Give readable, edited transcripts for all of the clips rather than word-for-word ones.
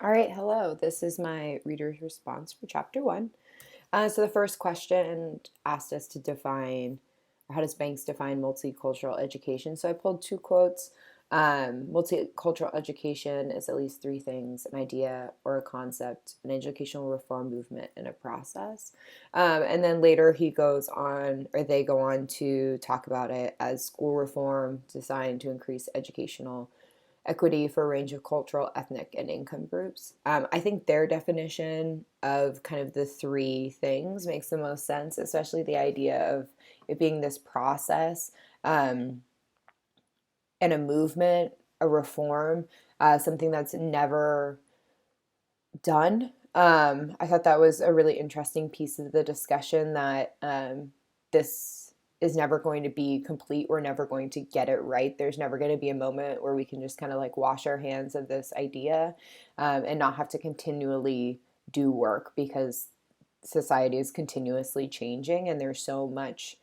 All right, hello. This is my reader's response for chapter one. So the first question asked us to define, or how does Banks define multicultural education? So I pulled two quotes. Multicultural education is at least three things: an idea or a concept, an educational reform movement, and a process. And then later he goes on, or they go on to talk about it as school reform designed to increase educational equity for a range of cultural, ethnic, and income groups. I think their definition of kind of the three things makes the most sense, especially the idea of it being this process um, and a movement, a reform, something that's never done. I thought that was a really interesting piece of the discussion that this is never going to be complete. We're never going to get it right. There's never going to be a moment where we can just kind of like wash our hands of this idea and not have to continually do work because society is continuously changing and there's so much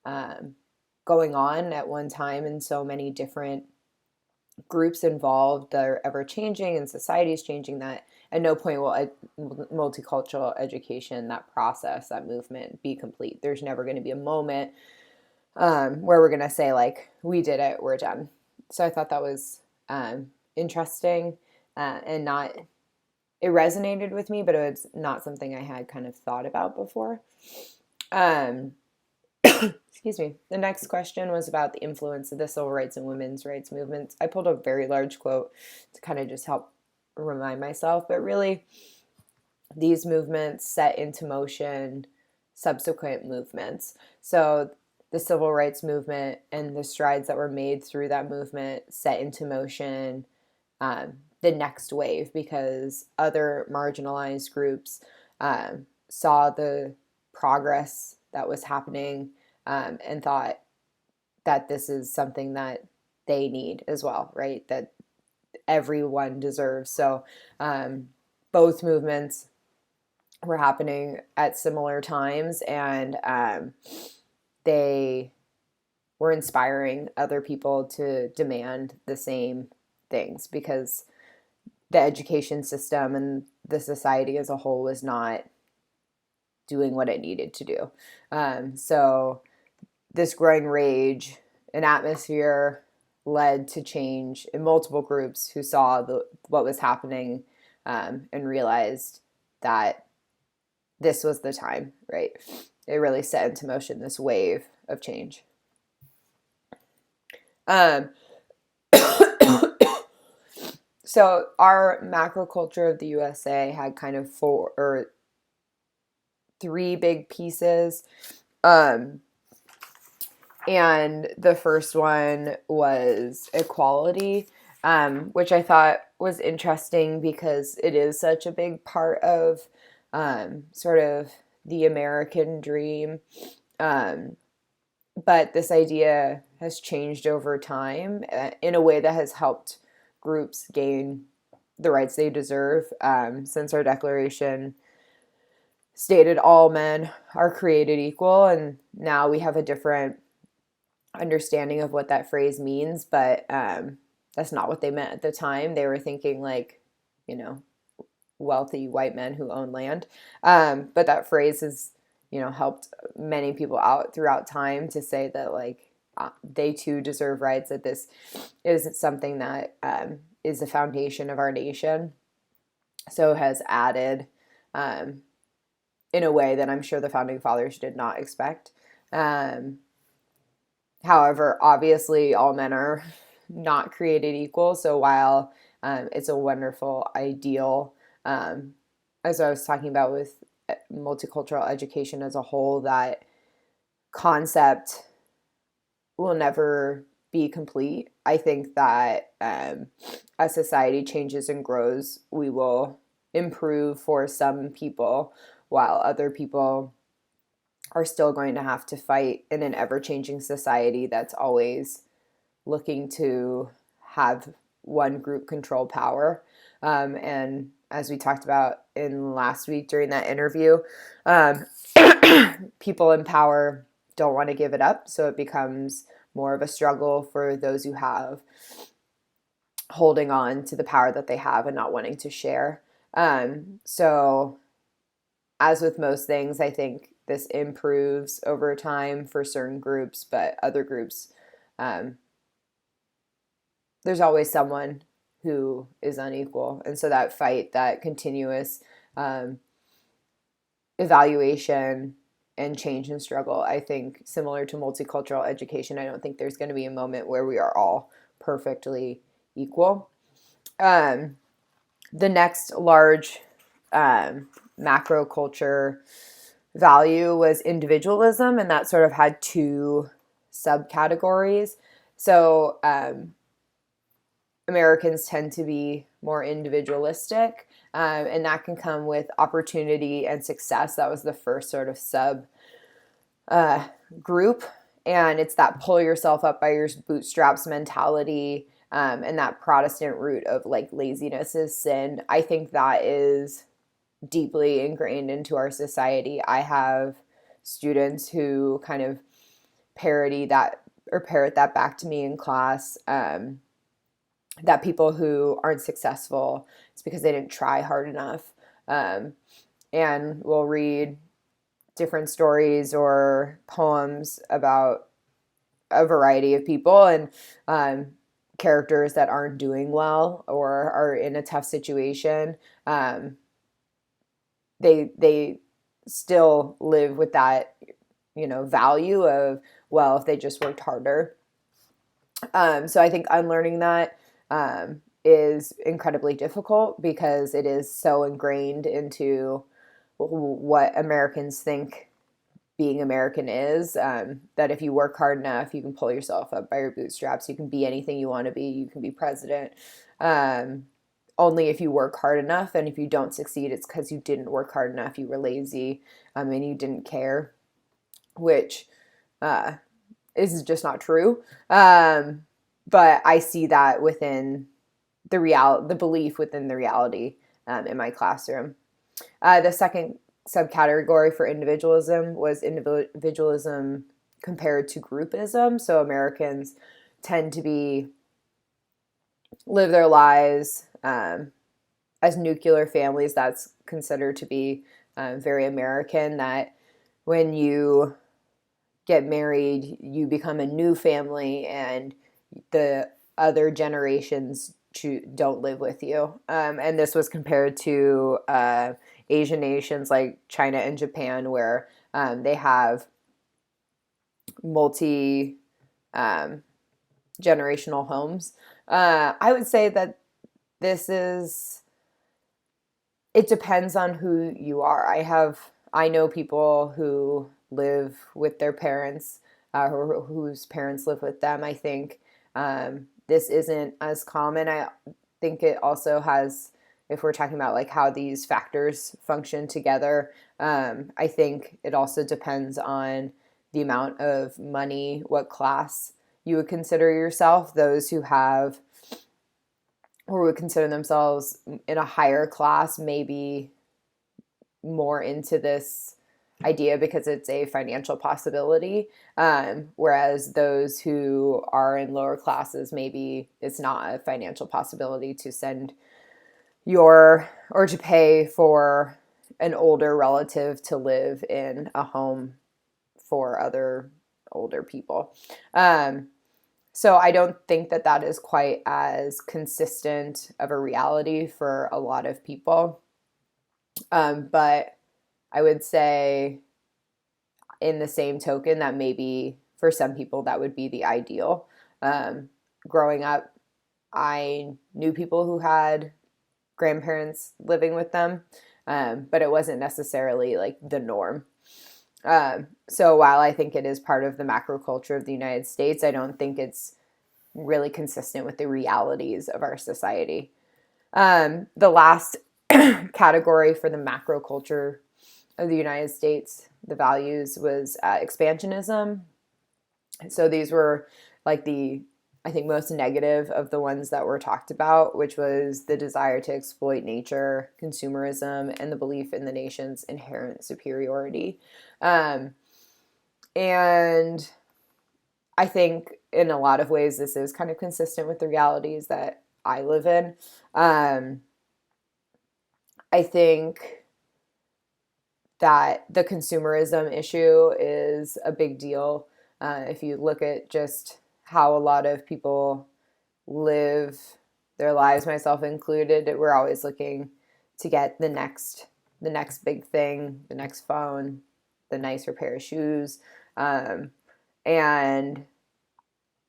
going on at one time and so many different groups involved that are ever changing and society is changing that at no point will multicultural education, that process, that movement be complete. There's never going to be a moment where we're going to say like, we did it, we're done. So I thought that was interesting and not, it resonated with me, but it was not something I had kind of thought about before. Excuse me. The next question was about the influence of the civil rights and women's rights movements. I pulled a very large quote to kind of just help remind myself, but really these movements set into motion subsequent movements. So the civil rights movement and the strides that were made through that movement set into motion the next wave because other marginalized groups saw the progress that was happening and thought that this is something that they need as well, right? That everyone deserves. So both movements were happening at similar times and they were inspiring other people to demand the same things because the education system and the society as a whole was not doing what it needed to do. So this growing rage and atmosphere led to change in multiple groups who saw what was happening and realized that this was the time, right? It really set into motion this wave of change. So our macro culture of the USA had kind of four or three big pieces. And the first one was equality, which I thought was interesting because it is such a big part of sort of the American dream. But this idea has changed over time in a way that has helped groups gain the rights they deserve since our Declaration stated all men are created equal. And now we have a different understanding of what that phrase means, but that's not what they meant at the time. They were thinking like, you know, wealthy white men who own land. But that phrase has, helped many people out throughout time to say that like they too deserve rights, that this is something that is the foundation of our nation. So has added in a way that I'm sure the founding fathers did not expect. However, obviously, all men are not created equal. So while it's a wonderful ideal, as I was talking about with multicultural education as a whole, that concept will never be complete. I think that as society changes and grows, we will improve for some people, while other people are still going to have to fight in an ever-changing society that's always looking to have one group control power. And as we talked about in last week during that interview, people in power don't want to give it up. So it becomes more of a struggle for those who have, holding on to the power that they have and not wanting to share. So as with most things, I think this improves over time for certain groups, but other groups, um, there's always someone who is unequal. And so that fight, that continuous um, evaluation and change and struggle, I think, similar to multicultural education, I don't think there's going to be a moment where we are all perfectly equal. Um, the next large macro culture value was individualism, and that sort of had two subcategories. So Americans tend to be more individualistic, and that can come with opportunity and success. That was the first sort of sub group, and it's that pull yourself up by your bootstraps mentality, and that Protestant root of like laziness is sin. I think that is deeply ingrained into our society. I have students who kind of parody that or parrot that back to me in class. That people who aren't successful, it's because they didn't try hard enough. And we'll read different stories or poems about a variety of people and characters that aren't doing well or are in a tough situation. They still live with that, value of, well, if they just worked harder. So I think unlearning that is incredibly difficult because it is so ingrained into what Americans think being American is, that if you work hard enough, you can pull yourself up by your bootstraps. You can be anything you want to be. You can be president. Only if you work hard enough. And if you don't succeed, it's because you didn't work hard enough. You were lazy, and you didn't care, which is just not true. But I see that within the belief within the reality in my classroom. The second subcategory for individualism was individualism compared to groupism. So Americans tend to live their lives as nuclear families. That's considered to be very American, that when you get married, you become a new family and the other generations don't live with you. And this was compared to Asian nations like China and Japan, where they have multi generational homes. I would say that it depends on who you are. I know people who live with their parents, whose parents live with them. I think this isn't as common. I think it also has, if we're talking about like how these factors function together, I think it also depends on the amount of money, what class you would consider yourself. Those who have or would consider themselves in a higher class maybe more into this idea because it's a financial possibility, whereas those who are in lower classes, maybe it's not a financial possibility to send or to pay for an older relative to live in a home for other older people. So I don't think that is quite as consistent of a reality for a lot of people. But I would say in the same token that maybe for some people that would be the ideal. Growing up, I knew people who had grandparents living with them, but it wasn't necessarily like the norm. So while I think it is part of the macro culture of the United States, I don't think it's really consistent with the realities of our society. The last category for the macro culture of the United States, the values, was expansionism. So these were like I think, most negative of the ones that were talked about, which was the desire to exploit nature, consumerism, and the belief in the nation's inherent superiority. And I think in a lot of ways, this is kind of consistent with the realities that I live in. I think that the consumerism issue is a big deal. If you look at just how a lot of people live their lives, myself included, we're always looking to get the next big thing, the next phone, the nicer pair of shoes. And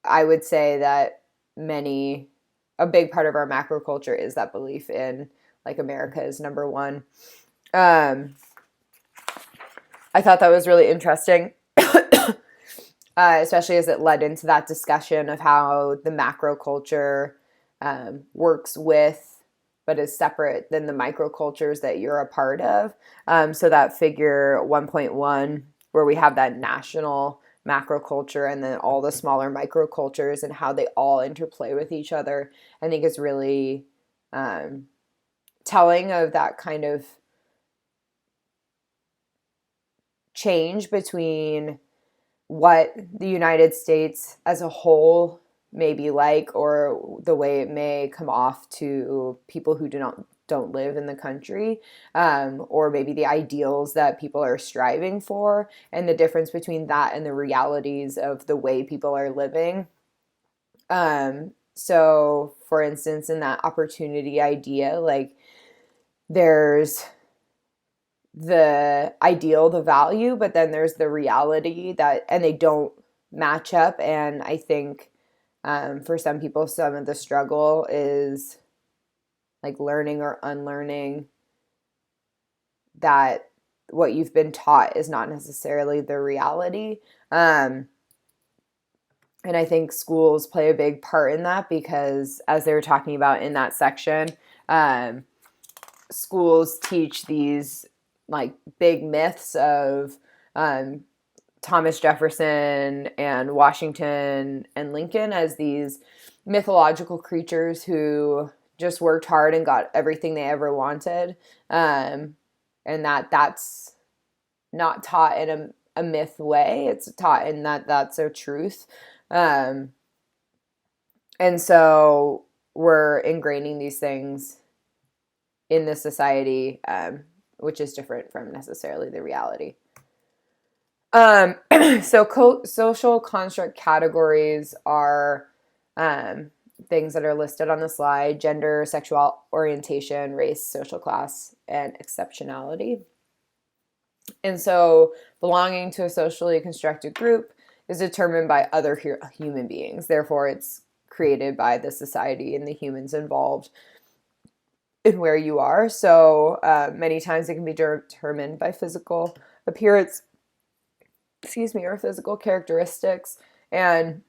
I would say that a big part of our macro culture is that belief in like America is number one. I thought that was really interesting, especially as it led into that discussion of how the macro culture works with, but is separate than the microcultures that you're a part of. So that figure 1.1, where we have that national macroculture and then all the smaller microcultures and how they all interplay with each other, I think is really telling of that kind of change between what the United States as a whole may be like, or the way it may come off to people who don't live in the country, or maybe the ideals that people are striving for, and the difference between that and the realities of the way people are living. So, for instance, in that opportunity idea, like there's the ideal, the value, but then there's the reality and they don't match up. And I think for some people, some of the struggle is like learning or unlearning that what you've been taught is not necessarily the reality. And I think schools play a big part in that, because as they were talking about in that section, schools teach these like big myths of Thomas Jefferson and Washington and Lincoln as these mythological creatures who just worked hard and got everything they ever wanted. And that's not taught in a myth way. It's taught in that's a truth. And so we're ingraining these things in the society, which is different from necessarily the reality. So social construct categories are things that are listed on the slide: gender, sexual orientation, race, social class, and exceptionality. And so belonging to a socially constructed group is determined by other human beings. Therefore, it's created by the society and the humans involved in where you are. So many times it can be determined by physical appearance, or physical characteristics. And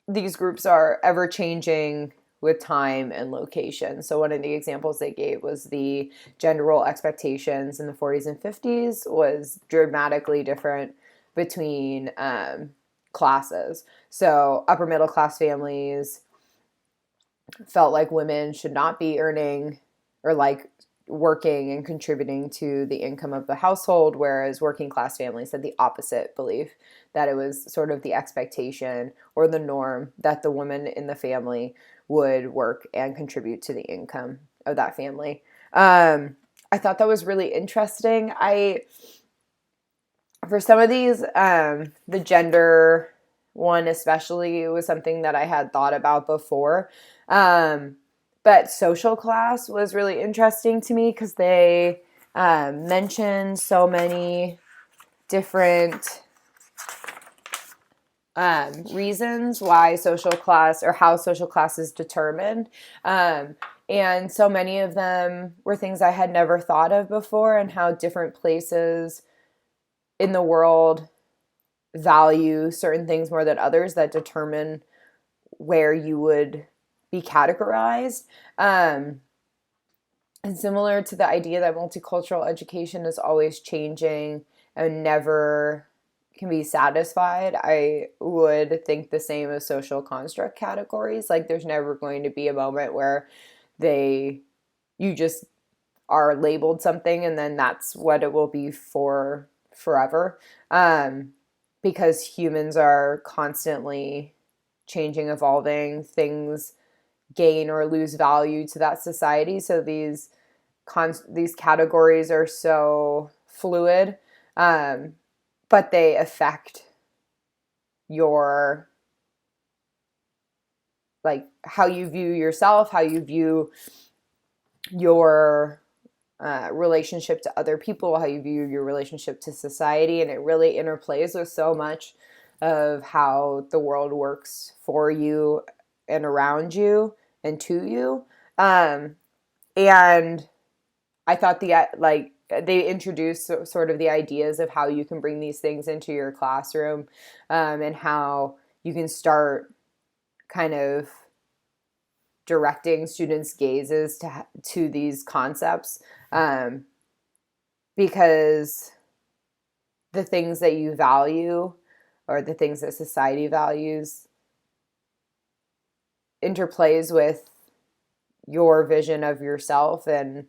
these groups are ever changing with time and location. So one of the examples they gave was the gender role expectations in the 40s and 50s was dramatically different between classes. So upper middle class families felt like women should not be earning or like working and contributing to the income of the household, whereas working class families had the opposite belief, that it was sort of the expectation or the norm that the woman in the family would work and contribute to the income of that family. I thought that was really interesting. For some of these, the gender one especially was something that I had thought about before. But social class was really interesting to me because they mentioned so many different reasons why social class, or how social class is determined. And so many of them were things I had never thought of before, and how different places in the world value certain things more than others that determine where you would be categorized. And similar to the idea that multicultural education is always changing and never can be satisfied, I would think the same as social construct categories. Like there's never going to be a moment where you just are labeled something and then that's what it will be for forever. Because humans are constantly changing, evolving, things gain or lose value to that society. So these these categories are so fluid, but they affect your, like, how you view yourself, how you view your relationship to other people, how you view your relationship to society, and it really interplays with so much of how the world works for you and around you and to you. And I thought they introduced sort of the ideas of how you can bring these things into your classroom, and how you can start kind of directing students' gazes to these concepts, because the things that you value or the things that society values interplays with your vision of yourself and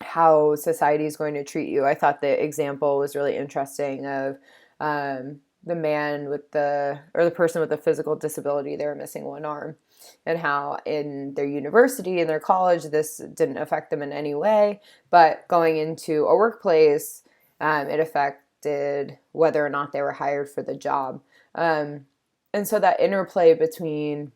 how society is going to treat you. I thought the example was really interesting of the man with the person with a physical disability, they were missing one arm, and how in their university, in their college, this didn't affect them in any way, but going into a workplace, it affected whether or not they were hired for the job. And so that interplay between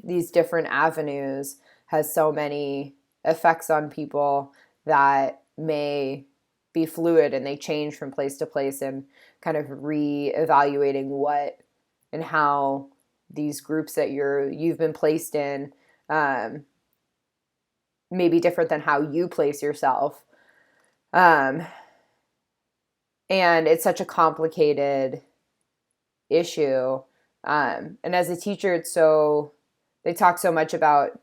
these different avenues has so many effects on people that may be fluid, and they change from place to place, and kind of re-evaluating what and how these groups that you've been placed in may be different than how you place yourself. And it's such a complicated issue. And as a teacher, they talk so much about,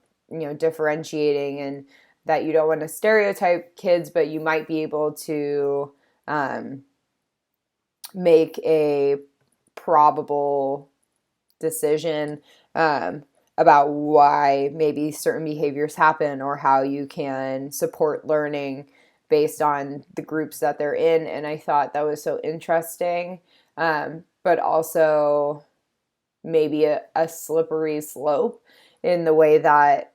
differentiating, and that you don't want to stereotype kids, but you might be able to make a probable decision about why maybe certain behaviors happen, or how you can support learning based on the groups that they're in. And I thought that was so interesting, but also maybe a slippery slope, in the way that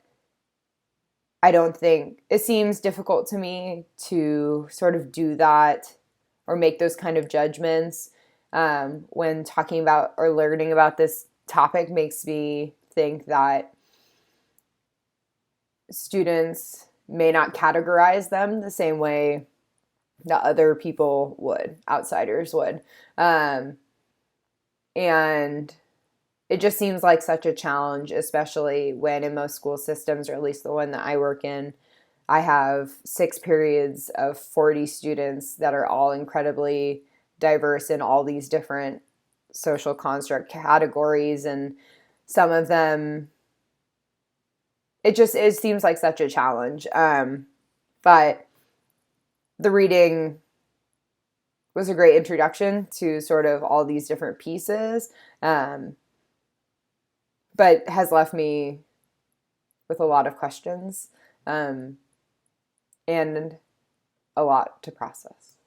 I don't think it seems difficult to me to sort of do that or make those kind of judgments when talking about or learning about this topic. Makes me think that students may not categorize them the same way that other people would, outsiders would. And it just seems like such a challenge, especially when in most school systems, or at least the one that I work in, I have 6 periods of 40 students that are all incredibly diverse in all these different social construct categories. And some of them, it seems like such a challenge. But the reading was a great introduction to sort of all these different pieces. But has left me with a lot of questions, and a lot to process.